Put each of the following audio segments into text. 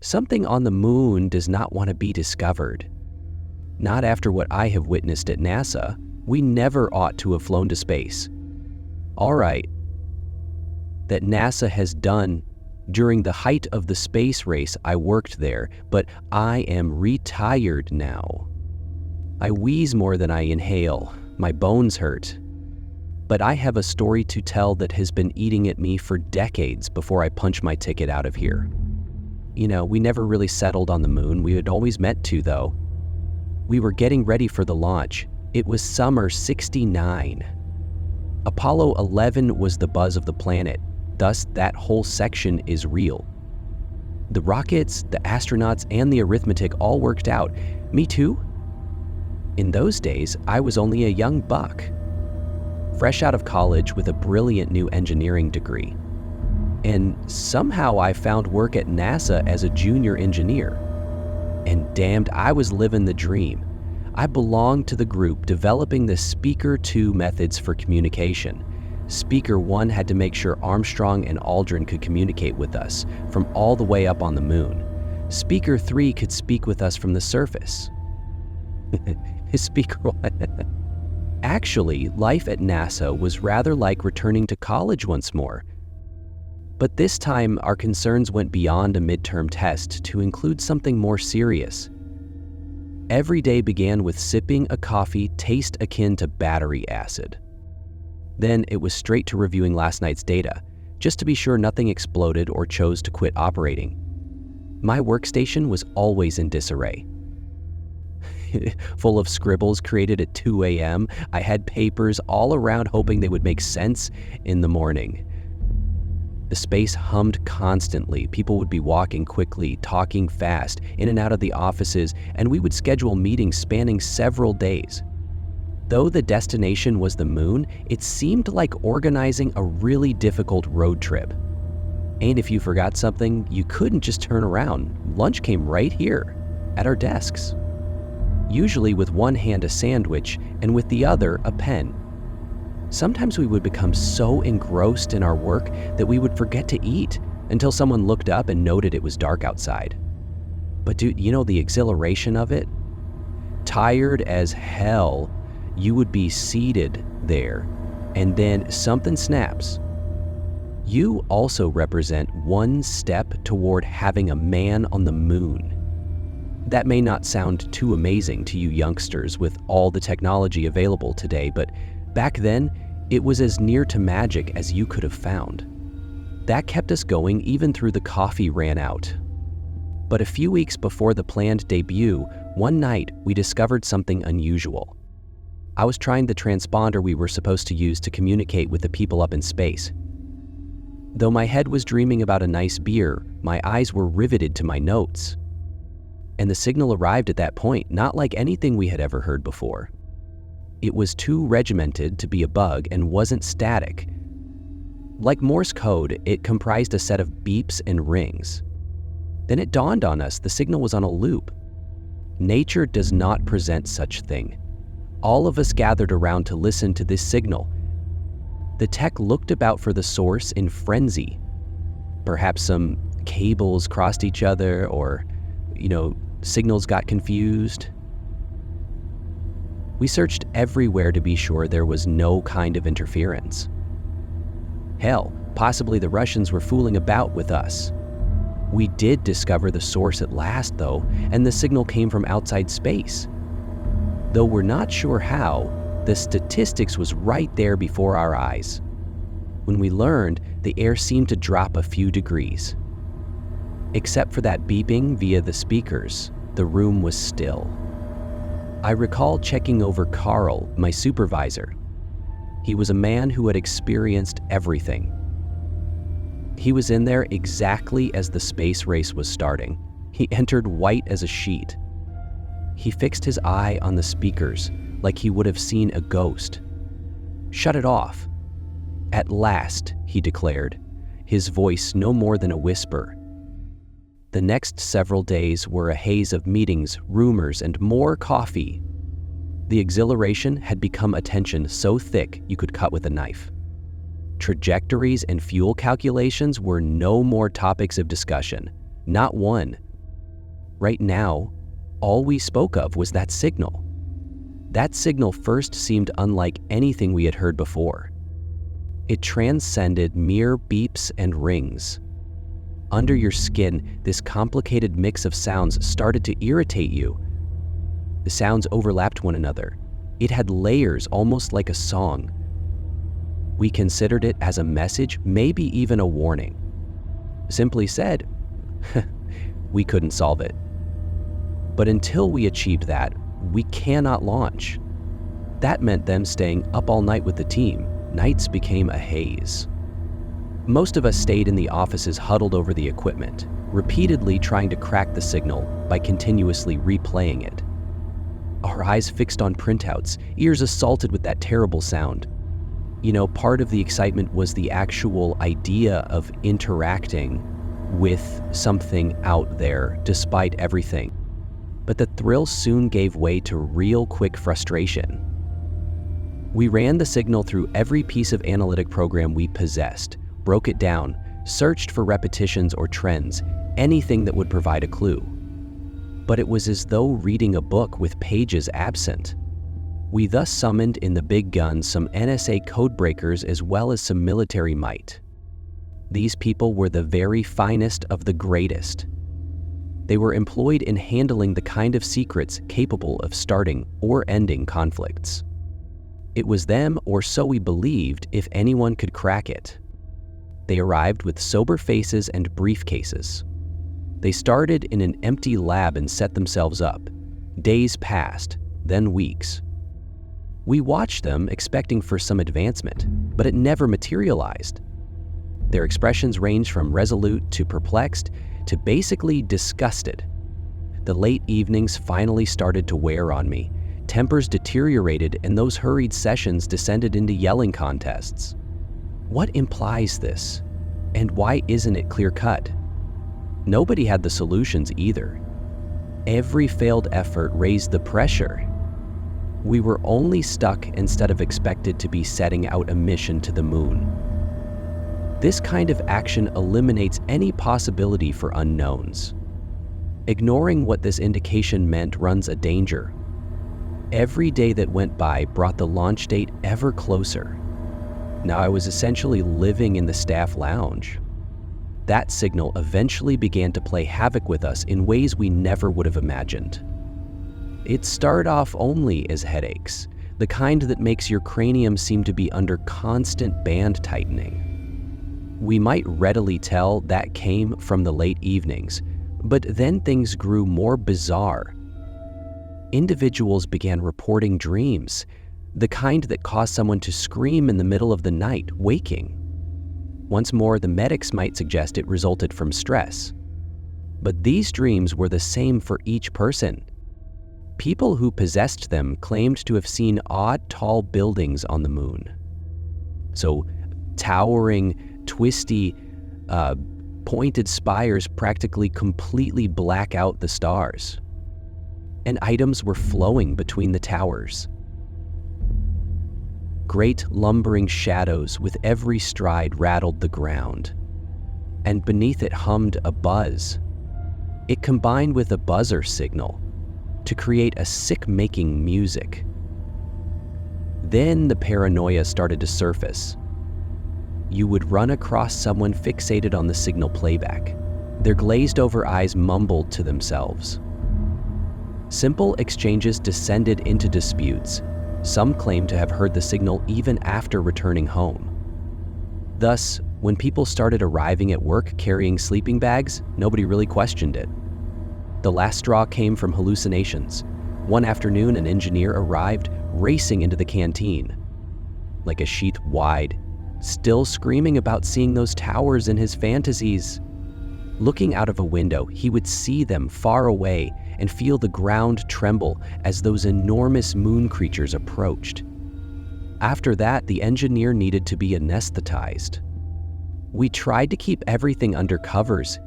Something on the moon does not want to be discovered. Not after what I have witnessed at NASA. We never ought to have flown to space. All right, that NASA has done during the height of the space race. I worked there, but I am retired now. I wheeze more than I inhale. My bones hurt. But I have a story to tell that has been eating at me for decades before I punch my ticket out of here. You know, we never really settled on the moon. We had always meant to, though. We were getting ready for the launch. It was summer '69. Apollo 11 was the buzz of the planet. Thus, that whole section is real. The rockets, the astronauts, and the arithmetic all worked out. Me too? In those days, I was only a young buck, fresh out of college with a brilliant new engineering degree. And somehow I found work at NASA as a junior engineer. And damned, I was living the dream. I belonged to the group developing the Speaker 2 methods for communication. Speaker 1 had to make sure Armstrong and Aldrin could communicate with us from all the way up on the moon. Speaker 3 could speak with us from the surface. Speaker 1. Actually, life at NASA was rather like returning to college once more. But this time, our concerns went beyond a midterm test to include something more serious. Every day began with sipping a coffee taste akin to battery acid. Then it was straight to reviewing last night's data, just to be sure nothing exploded or chose to quit operating. My workstation was always in disarray. Full of scribbles created at 2 a.m., I had papers all around hoping they would make sense in the morning. The space hummed constantly. People would be walking quickly, talking fast, in and out of the offices, and we would schedule meetings spanning several days. Though the destination was the moon, it seemed like organizing a really difficult road trip. And if you forgot something, you couldn't just turn around. Lunch came right here, at our desks. Usually with one hand a sandwich, and with the other a pen. Sometimes we would become so engrossed in our work that we would forget to eat until someone looked up and noted it was dark outside. But dude, you know the exhilaration of it? Tired as hell, you would be seated there, and then something snaps. You also represent one step toward having a man on the moon. That may not sound too amazing to you youngsters with all the technology available today, but back then, it was as near to magic as you could have found. That kept us going even through the coffee ran out. But a few weeks before the planned debut, one night we discovered something unusual. I was trying the transponder we were supposed to use to communicate with the people up in space. Though my head was dreaming about a nice beer, my eyes were riveted to my notes. And the signal arrived at that point, not like anything we had ever heard before. It was too regimented to be a bug and wasn't static. Like Morse code, it comprised a set of beeps and rings. Then it dawned on us the signal was on a loop. Nature does not present such thing. All of us gathered around to listen to this signal. The tech looked about for the source in frenzy. Perhaps some cables crossed each other or, signals got confused. We searched everywhere to be sure there was no kind of interference. Hell, possibly the Russians were fooling about with us. We did discover the source at last, though, and the signal came from outside space. Though we're not sure how, the statistics was right there before our eyes. When we learned, the air seemed to drop a few degrees. Except for that beeping via the speakers, the room was still. I recall checking over Carl, my supervisor. He was a man who had experienced everything. He was in there exactly as the space race was starting. He entered white as a sheet. He fixed his eye on the speakers like he would have seen a ghost. "Shut it off." "At last," he declared, his voice no more than a whisper. The next several days were a haze of meetings, rumors, and more coffee. The exhilaration had become a tension so thick you could cut with a knife. Trajectories and fuel calculations were no more topics of discussion. Not one, right now, all we spoke of was that signal. That signal first seemed unlike anything we had heard before. It transcended mere beeps and rings. Under your skin, this complicated mix of sounds started to irritate you. The sounds overlapped one another. It had layers, almost like a song. We considered it as a message, maybe even a warning. Simply said, we couldn't solve it. But until we achieved that, we cannot launch. That meant them staying up all night with the team. Nights became a haze. Most of us stayed in the offices huddled over the equipment, repeatedly trying to crack the signal by continuously replaying it. Our eyes fixed on printouts, ears assaulted with that terrible sound. You know, part of the excitement was the actual idea of interacting with something out there despite everything. But the thrill soon gave way to real quick frustration. We ran the signal through every piece of analytic program we possessed, broke it down, searched for repetitions or trends, anything that would provide a clue. But it was as though reading a book with pages absent. We thus summoned in the big guns some NSA codebreakers as well as some military might. These people were the very finest of the greatest. They were employed in handling the kind of secrets capable of starting or ending conflicts. It was them, or so we believed, if anyone could crack it. They arrived with sober faces and briefcases. They started in an empty lab and set themselves up. Days passed, then weeks. We watched them, expecting for some advancement, but it never materialized. Their expressions ranged from resolute to perplexed to basically disgusted. The late evenings finally started to wear on me. Tempers deteriorated, and those hurried sessions descended into yelling contests. What implies this? And why isn't it clear-cut? Nobody had the solutions either. Every failed effort raised the pressure. We were only stuck instead of expected to be setting out a mission to the moon. This kind of action eliminates any possibility for unknowns. Ignoring what this indication meant runs a danger. Every day that went by brought the launch date ever closer. Now I was essentially living in the staff lounge. That signal eventually began to play havoc with us in ways we never would have imagined. It started off only as headaches, the kind that makes your cranium seem to be under constant band tightening. We might readily tell that came from the late evenings, but then things grew more bizarre. Individuals began reporting dreams, the kind that caused someone to scream in the middle of the night, waking. Once more, the medics might suggest it resulted from stress. But these dreams were the same for each person. People who possessed them claimed to have seen odd, tall buildings on the moon. So, towering, twisty, pointed spires practically completely black out the stars. And items were flowing between the towers. Great lumbering shadows with every stride rattled the ground, and beneath it hummed a buzz. It combined with a buzzer signal to create a sick-making music. Then the paranoia started to surface. You would run across someone fixated on the signal playback. Their glazed-over eyes mumbled to themselves. Simple exchanges descended into disputes. Some claimed to have heard the signal even after returning home. Thus, when people started arriving at work carrying sleeping bags, nobody really questioned it. The last straw came from hallucinations. One afternoon, an engineer arrived racing into the canteen, like a sheath wide, still screaming about seeing those towers in his fantasies. Looking out of a window, he would see them far away and feel the ground tremble as those enormous moon creatures approached. After that, the engineer needed to be anesthetized. We tried to keep everything under covers,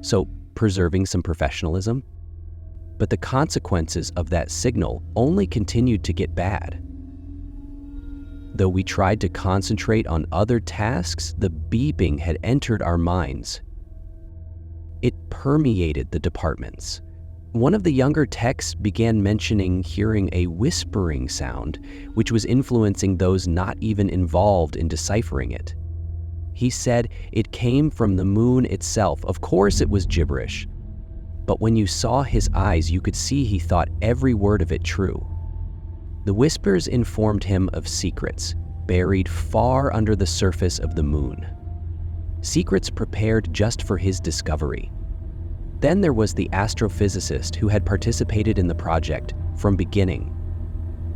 so preserving some professionalism. But the consequences of that signal only continued to get bad. Though we tried to concentrate on other tasks, the beeping had entered our minds. It permeated the departments. One of the younger techs began mentioning hearing a whispering sound, which was influencing those not even involved in deciphering it. He said it came from the moon itself. Of course it was gibberish, but when you saw his eyes, you could see he thought every word of it true. The whispers informed him of secrets buried far under the surface of the moon. Secrets prepared just for his discovery. Then there was the astrophysicist who had participated in the project from beginning.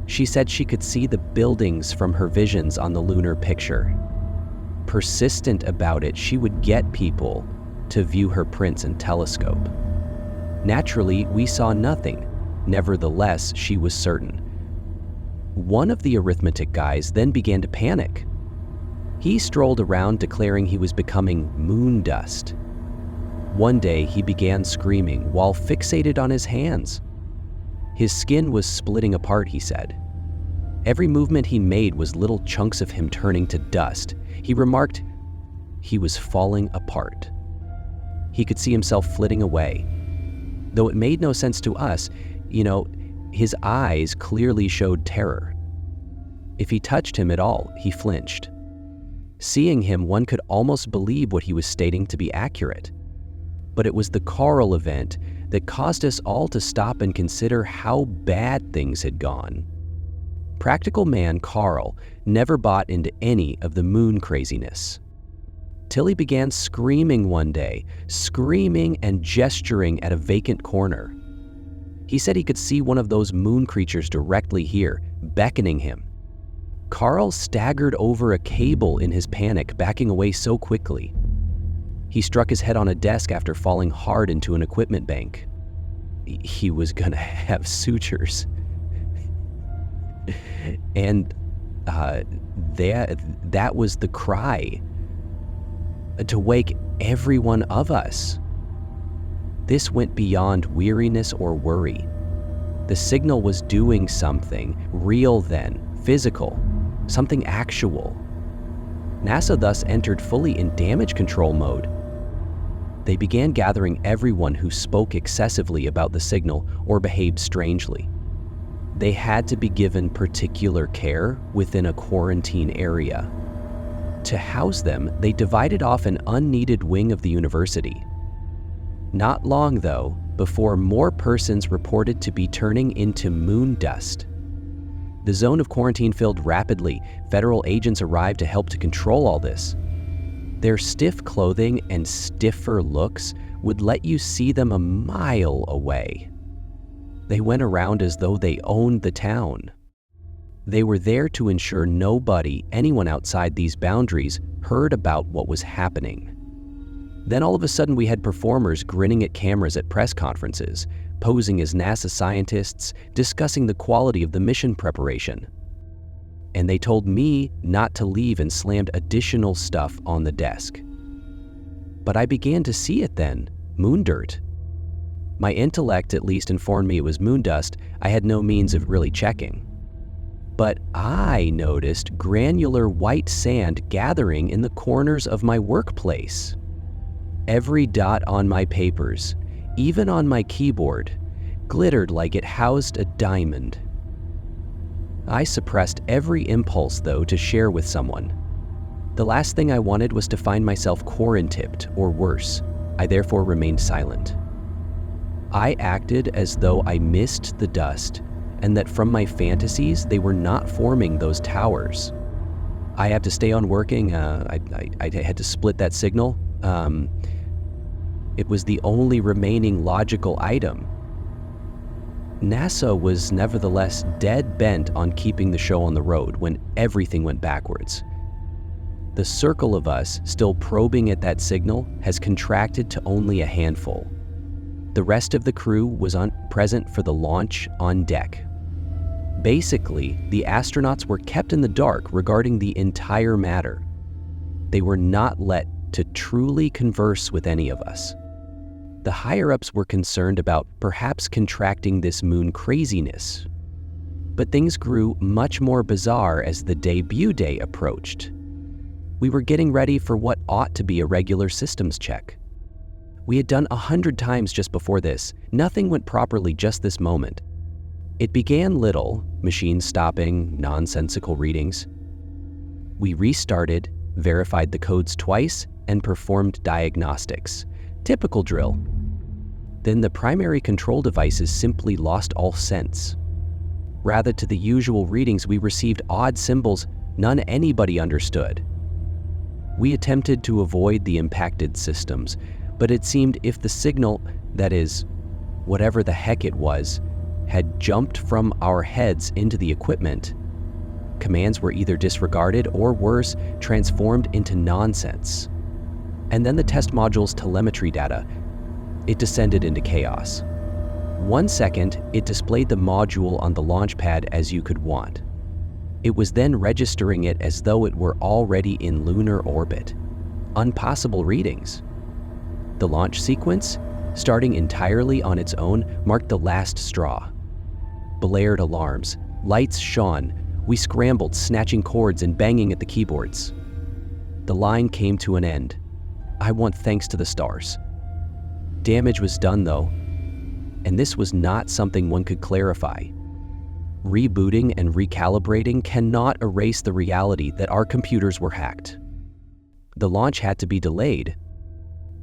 She said she could see the buildings from her visions on the lunar picture. Persistent about it, she would get people to view her prints and telescope. Naturally, we saw nothing. Nevertheless, she was certain. One of the arithmetic guys then began to panic. He strolled around declaring he was becoming moon dust. One day, he began screaming while fixated on his hands. His skin was splitting apart, he said. Every movement he made was little chunks of him turning to dust. He remarked he was falling apart. He could see himself flitting away. Though it made no sense to us, his eyes clearly showed terror. If he touched him at all, he flinched. Seeing him, one could almost believe what he was stating to be accurate. But it was the Carl event that caused us all to stop and consider how bad things had gone. Practical man Carl never bought into any of the moon craziness. Till he began screaming one day, screaming and gesturing at a vacant corner. He said he could see one of those moon creatures directly here, beckoning him. Carl staggered over a cable in his panic, backing away so quickly. He struck his head on a desk after falling hard into an equipment bank. He was gonna have sutures. And that was the cry to wake every one of us. This went beyond weariness or worry. The signal was doing something real then, physical, something actual. NASA thus entered fully in damage control mode. They began gathering everyone who spoke excessively about the signal or behaved strangely. They had to be given particular care within a quarantine area. To house them, they divided off an unneeded wing of the university. Not long, though, before more persons reported to be turning into moon dust. The zone of quarantine filled rapidly. Federal agents arrived to help to control all this. Their stiff clothing and stiffer looks would let you see them a mile away. They went around as though they owned the town. They were there to ensure nobody, anyone outside these boundaries, heard about what was happening. Then all of a sudden we had performers grinning at cameras at press conferences, posing as NASA scientists, discussing the quality of the mission preparation. And they told me not to leave and slammed additional stuff on the desk. But I began to see it then, moon dirt. My intellect at least informed me it was moon dust. I had no means of really checking. But I noticed granular white sand gathering in the corners of my workplace. Every dot on my papers, even on my keyboard, glittered like it housed a diamond. I suppressed every impulse, though, to share with someone. The last thing I wanted was to find myself quarantined or worse. I therefore remained silent. I acted as though I missed the dust and that from my fantasies they were not forming those towers. I had to stay on working. I had to split that signal. It was the only remaining logical item. NASA was nevertheless dead bent on keeping the show on the road when everything went backwards. The circle of us still probing at that signal has contracted to only a handful. The rest of the crew was present for the launch on deck. Basically, the astronauts were kept in the dark regarding the entire matter. They were not let to truly converse with any of us. The higher-ups were concerned about perhaps contracting this moon craziness. But things grew much more bizarre as the debut day approached. We were getting ready for what ought to be a regular systems check. We had done 100 times just before this. Nothing went properly just this moment. It began little, machines stopping, nonsensical readings. We restarted, verified the codes twice, and performed diagnostics. Typical drill. Then the primary control devices simply lost all sense. Rather to the usual readings, we received odd symbols none anybody understood. We attempted to avoid the impacted systems, but it seemed if the signal, that is, whatever the heck it was, had jumped from our heads into the equipment, commands were either disregarded or worse, transformed into nonsense. And then the test module's telemetry data, it descended into chaos. 1 second, it displayed the module on the launch pad as you could want. It was then registering it as though it were already in lunar orbit. Impossible readings. The launch sequence, starting entirely on its own, marked the last straw. Blared alarms, lights shone, we scrambled, snatching cords and banging at the keyboards. The line came to an end. I want thanks to the stars. Damage was done though, and this was not something one could clarify. Rebooting and recalibrating cannot erase the reality that our computers were hacked. The launch had to be delayed.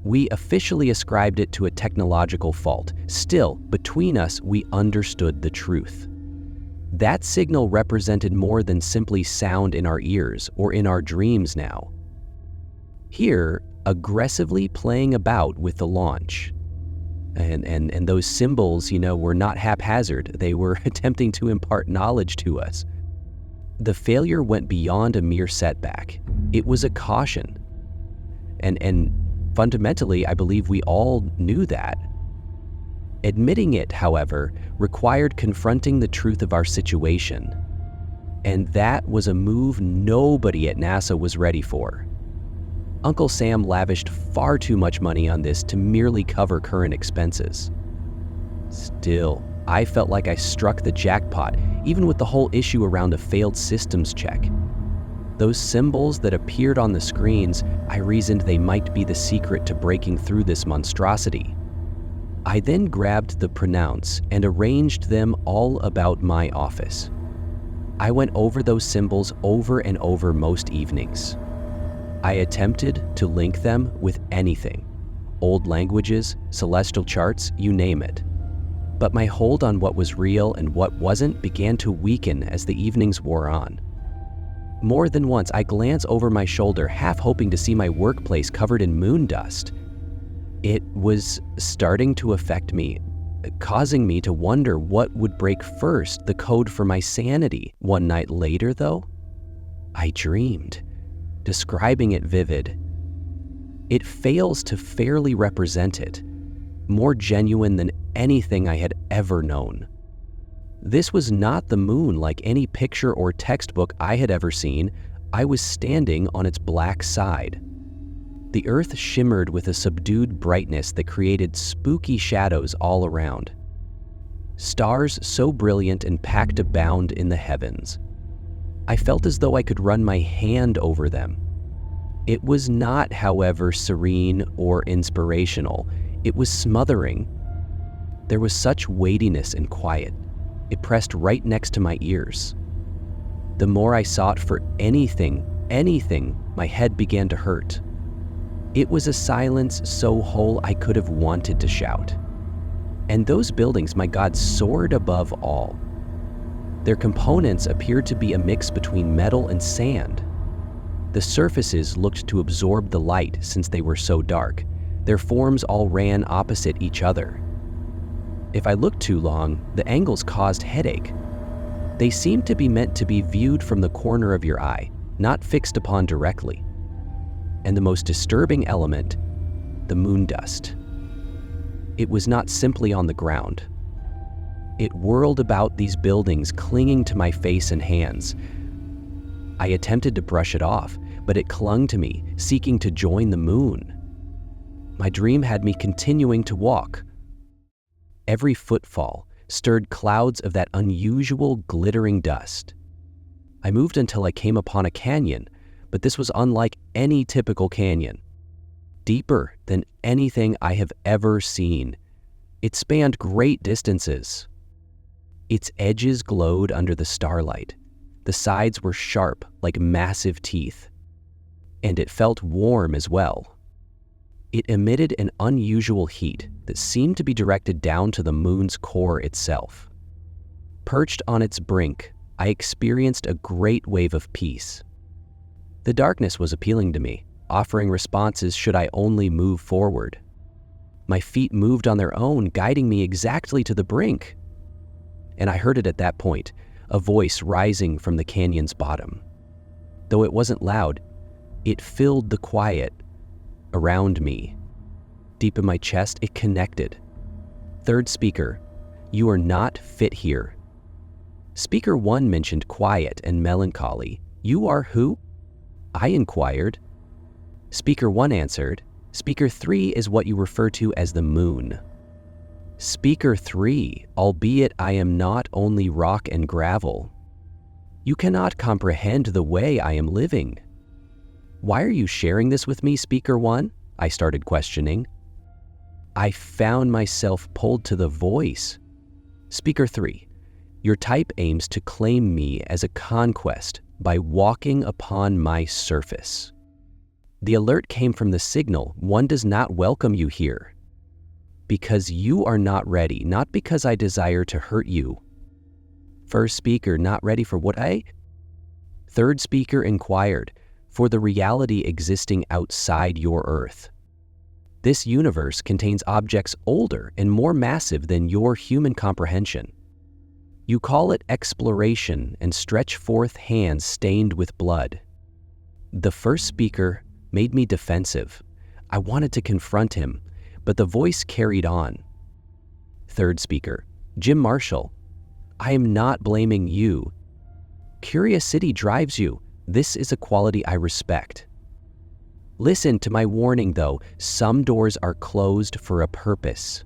We officially ascribed it to a technological fault. Still, between us, we understood the truth. That signal represented more than simply sound in our ears or in our dreams now. Here, aggressively playing about with the launch. And those symbols, were not haphazard. They were attempting to impart knowledge to us. The failure went beyond a mere setback. It was a caution. And fundamentally, I believe we all knew that. Admitting it, however, required confronting the truth of our situation. And that was a move nobody at NASA was ready for. Uncle Sam lavished far too much money on this to merely cover current expenses. Still, I felt like I struck the jackpot, even with the whole issue around a failed systems check. Those symbols that appeared on the screens, I reasoned they might be the secret to breaking through this monstrosity. I then grabbed the pronouns and arranged them all about my office. I went over those symbols over and over most evenings. I attempted to link them with anything, old languages, celestial charts, you name it. But my hold on what was real and what wasn't began to weaken as the evenings wore on. More than once, I glanced over my shoulder, half hoping to see my workplace covered in moon dust. It was starting to affect me, causing me to wonder what would break first, the code for my sanity. One night later, though, I dreamed, describing it vivid. It fails to fairly represent it, more genuine than anything I had ever known. This was not the moon like any picture or textbook I had ever seen. I was standing on its black side. The earth shimmered with a subdued brightness that created spooky shadows all around. Stars so brilliant and packed abound in the heavens. I felt as though I could run my hand over them. It was not, however, serene or inspirational. It was smothering. There was such weightiness and quiet. It pressed right next to my ears. The more I sought for anything, my head began to hurt. It was a silence so whole I could have wanted to shout. And those buildings, my God, soared above all. Their components appeared to be a mix between metal and sand. The surfaces looked to absorb the light since they were so dark. Their forms all ran opposite each other. If I looked too long, the angles caused headache. They seemed to be meant to be viewed from the corner of your eye, not fixed upon directly. And the most disturbing element, the moon dust. It was not simply on the ground. It whirled about these buildings, clinging to my face and hands. I attempted to brush it off, but it clung to me, seeking to join the moon. My dream had me continuing to walk. Every footfall stirred clouds of that unusual glittering dust. I moved until I came upon a canyon, but this was unlike any typical canyon. deeper than anything I have ever seen. It spanned great distances. Its edges glowed under the starlight. The sides were sharp like massive teeth. And it felt warm as well. It emitted an unusual heat that seemed to be directed down to the moon's core itself. Perched on its brink, I experienced a great wave of peace. The darkness was appealing to me, offering responses should I only move forward. My feet moved on their own, guiding me exactly to the brink. And I heard it at that point, a voice rising from the canyon's bottom. Though it wasn't loud, it filled the quiet around me. Deep in my chest, it connected. Third speaker, you are not fit here. Speaker 1 mentioned quiet and melancholy. You are who? I inquired. Speaker 1 answered, Speaker 3 is what you refer to as the moon. Speaker 3, albeit I am not only rock and gravel. You cannot comprehend the way I am living. Why are you sharing this with me, Speaker 1? I started questioning. I found myself pulled to the voice. Speaker 3, your type aims to claim me as a conquest by walking upon my surface. The alert came from the signal, one does not welcome you here. Because you are not ready, not because I desire to hurt you. First speaker, not ready for what I? Third speaker inquired, for the reality existing outside your earth. This universe contains objects older and more massive than your human comprehension. You call it exploration and stretch forth hands stained with blood. The first speaker made me defensive. I wanted to confront him, but the voice carried on. Third speaker, Jim Marshall, I am not blaming you. Curiosity drives you. This is a quality I respect. Listen to my warning though, some doors are closed for a purpose.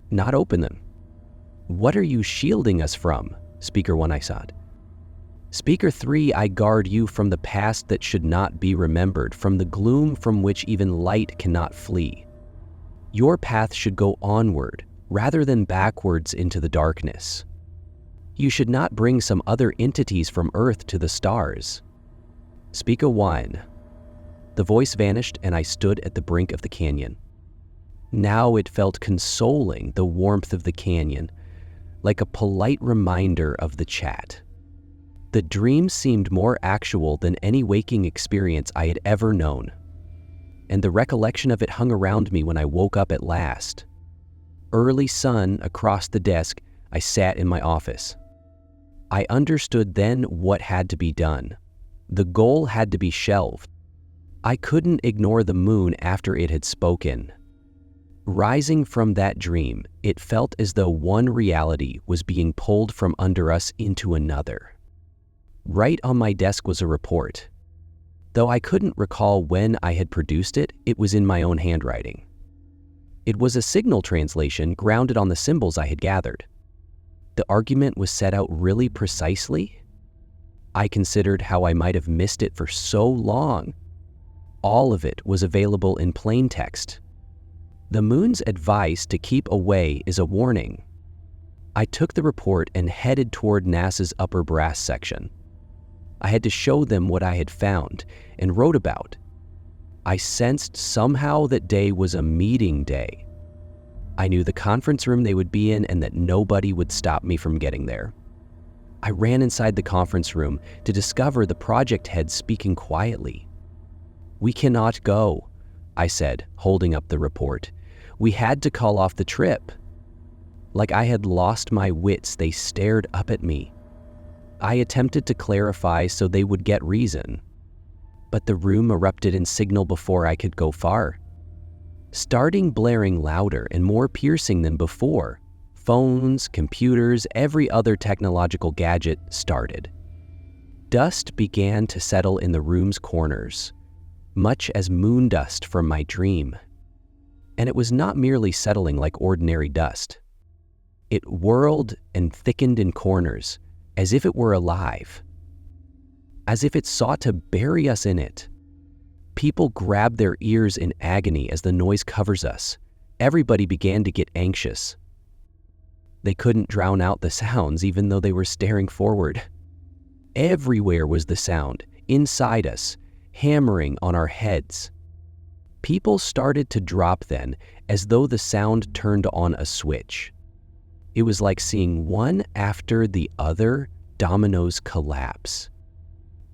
Not open them. What are you shielding us from? Speaker 1 I sought. Speaker 3, I guard you from the past that should not be remembered, from the gloom from which even light cannot flee. Your path should go onward, rather than backwards into the darkness. You should not bring some other entities from Earth to the stars. Speaker 1. The voice vanished and I stood at the brink of the canyon. Now it felt consoling, the warmth of the canyon, like a polite reminder of the chat. The dream seemed more actual than any waking experience I had ever known, and the recollection of it hung around me when I woke up at last. Early sun across the desk, I sat in my office. I understood then what had to be done. The goal had to be shelved. I couldn't ignore the moon after it had spoken. Rising from that dream, it felt as though one reality was being pulled from under us into another. Right on my desk was a report. Though I couldn't recall when I had produced it, it was in my own handwriting. It was a signal translation grounded on the symbols I had gathered. The argument was set out really precisely. I considered how I might have missed it for so long. All of it was available in plain text. The moon's advice to keep away is a warning. I took the report and headed toward NASA's upper brass section. I had to show them what I had found and wrote about. I sensed somehow that day was a meeting day. I knew the conference room they would be in and that nobody would stop me from getting there. I ran inside the conference room to discover the project head speaking quietly. We cannot go, I said, holding up the report. We had to call off the trip. Like I had lost my wits, they stared up at me. I attempted to clarify so they would get reason, but the room erupted in signal before I could go far. Starting blaring louder and more piercing than before, phones, computers, every other technological gadget started. Dust began to settle in the room's corners, much as moon dust from my dream. And it was not merely settling like ordinary dust. It whirled and thickened in corners, as if it were alive, as if it sought to bury us in it. People grab their ears in agony as the noise covers us. Everybody began to get anxious. They couldn't drown out the sounds even though they were staring forward. Everywhere was the sound, inside us, hammering on our heads. People started to drop then, as though the sound turned on a switch. It was like seeing one after the other dominoes collapse.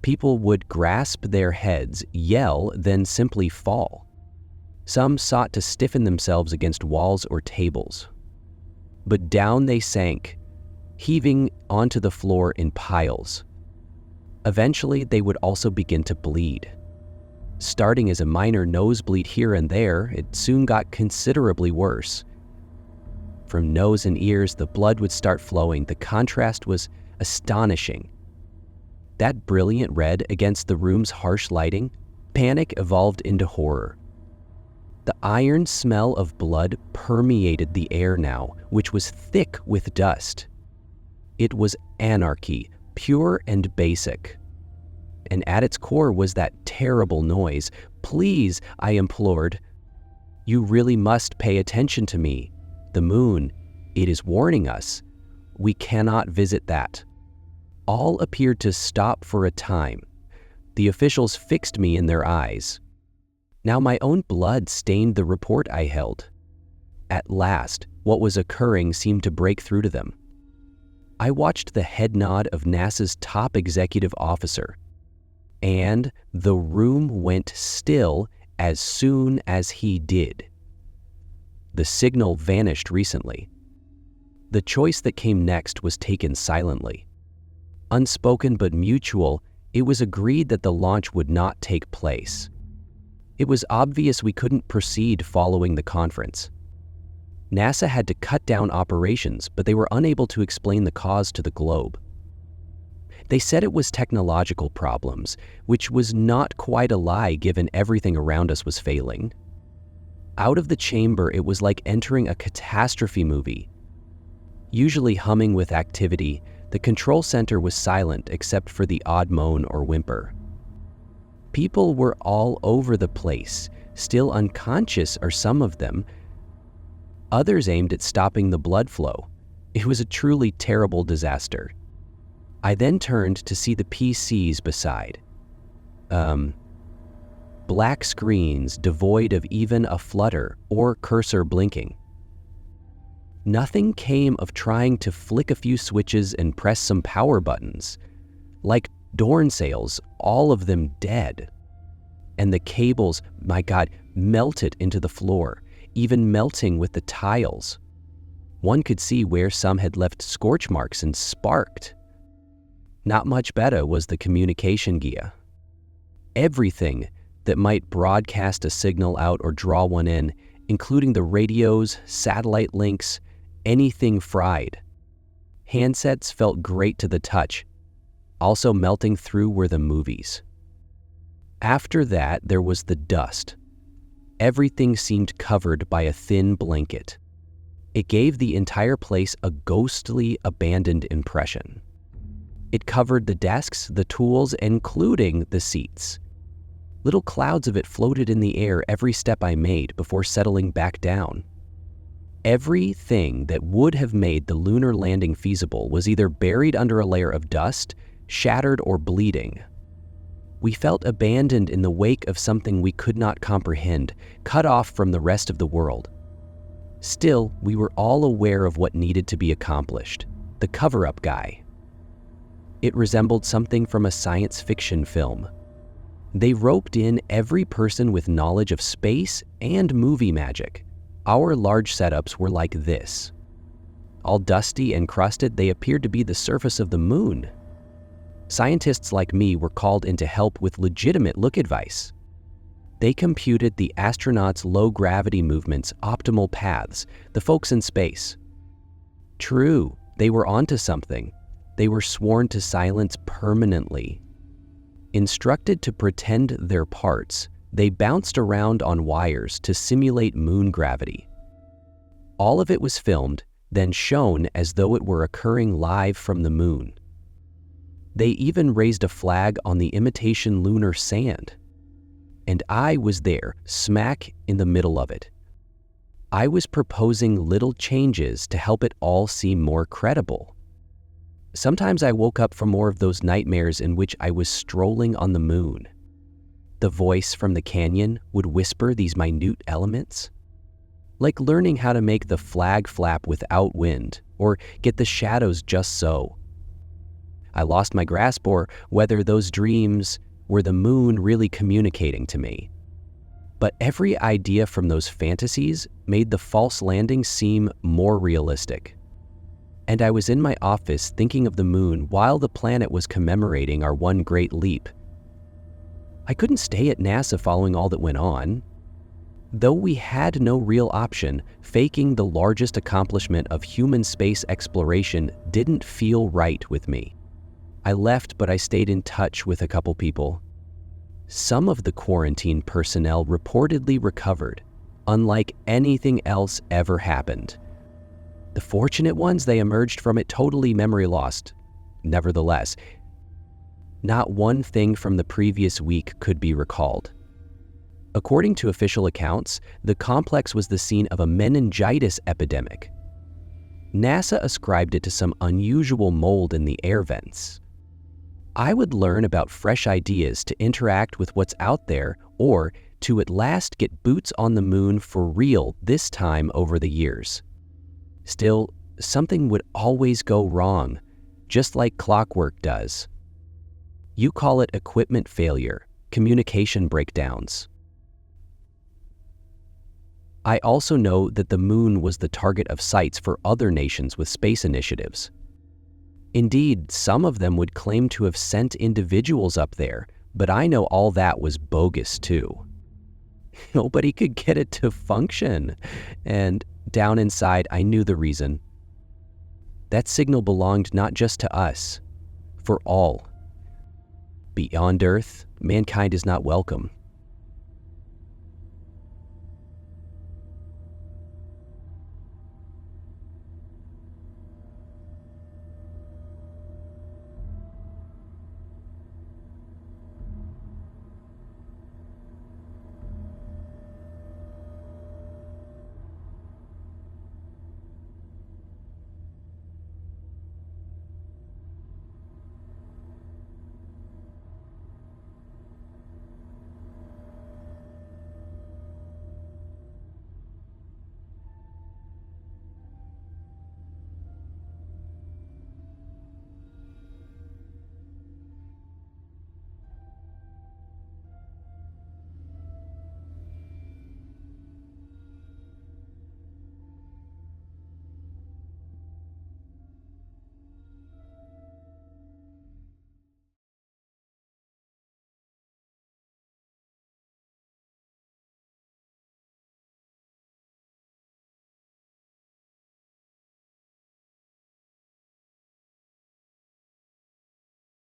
People would grasp their heads, yell, then simply fall. Some sought to stiffen themselves against walls or tables. But down they sank, heaving onto the floor in piles. Eventually, they would also begin to bleed. Starting as a minor nosebleed here and there, it soon got considerably worse. From nose and ears, the blood would start flowing. The contrast was astonishing. That brilliant red against the room's harsh lighting, panic evolved into horror. The iron smell of blood permeated the air now, which was thick with dust. It was anarchy, pure and basic. And at its core was that terrible noise. "Please," I implored. "You really must pay attention to me. The moon, it is warning us. We cannot visit that." All appeared to stop for a time. The officials fixed me in their eyes. Now my own blood stained the report I held. At last, what was occurring seemed to break through to them. I watched the head nod of NASA's top executive officer, and the room went still as soon as he did. The signal vanished recently. The choice that came next was taken silently. Unspoken but mutual, it was agreed that the launch would not take place. It was obvious we couldn't proceed following the conference. NASA had to cut down operations, but they were unable to explain the cause to the globe. They said it was technological problems, which was not quite a lie given everything around us was failing. Out of the chamber, it was like entering a catastrophe movie. Usually humming with activity, the control center was silent except for the odd moan or whimper. People were all over the place, still unconscious are some of them. Others aimed at stopping the blood flow. It was a truly terrible disaster. I then turned to see the PCs beside. Black screens devoid of even a flutter or cursor blinking. Nothing came of trying to flick a few switches and press some power buttons. Like Dorn sails, all of them dead. And the cables, my God, melted into the floor, even melting with the tiles. One could see where some had left scorch marks and sparked. Not much better was the communication gear. Everything that might broadcast a signal out or draw one in, including the radios, satellite links, anything fried. Handsets felt great to the touch. Also melting through were the movies. After that, there was the dust. Everything seemed covered by a thin blanket. It gave the entire place a ghostly, abandoned impression. It covered the desks, the tools, including the seats. Little clouds of it floated in the air every step I made before settling back down. Everything that would have made the lunar landing feasible was either buried under a layer of dust, shattered, or bleeding. We felt abandoned in the wake of something we could not comprehend, cut off from the rest of the world. Still, we were all aware of what needed to be accomplished. The cover-up guy. It resembled something from a science fiction film. They roped in every person with knowledge of space and movie magic. Our large setups were like this. All dusty and crusted, they appeared to be the surface of the moon. Scientists like me were called in to help with legitimate look advice. They computed the astronauts' low-gravity movements, optimal paths, the folks in space. True, they were onto something. They were sworn to silence permanently. Instructed to pretend their parts, they bounced around on wires to simulate moon gravity. All of it was filmed, then shown as though it were occurring live from the moon. They even raised a flag on the imitation lunar sand. and I was there, smack in the middle of it. I was proposing little changes to help it all seem more credible. Sometimes I woke up from more of those nightmares in which I was strolling on the moon. The voice from the canyon would whisper these minute elements, like learning how to make the flag flap without wind or get the shadows just so. I lost my grasp or whether those dreams were the moon really communicating to me. But every idea from those fantasies made the false landing seem more realistic. And I was in my office thinking of the moon while the planet was commemorating our one great leap. I couldn't stay at NASA following all that went on. Though we had no real option, faking the largest accomplishment of human space exploration didn't feel right with me. I left, but I stayed in touch with a couple people. Some of the quarantine personnel reportedly recovered, unlike anything else ever happened. The fortunate ones, they emerged from it totally memory lost. Nevertheless, not one thing from the previous week could be recalled. According to official accounts, the complex was the scene of a meningitis epidemic. NASA ascribed it to some unusual mold in the air vents. I would learn about fresh ideas to interact with what's out there or to at last get boots on the moon for real this time over the years. Still, something would always go wrong, just like clockwork does. You call it equipment failure, communication breakdowns. I also know that the moon was the target of sites for other nations with space initiatives. Indeed, some of them would claim to have sent individuals up there, but I know all that was bogus too. Nobody could get it to function, and down inside I knew the reason. That signal belonged not just to us, for all. Beyond Earth, mankind is not welcome.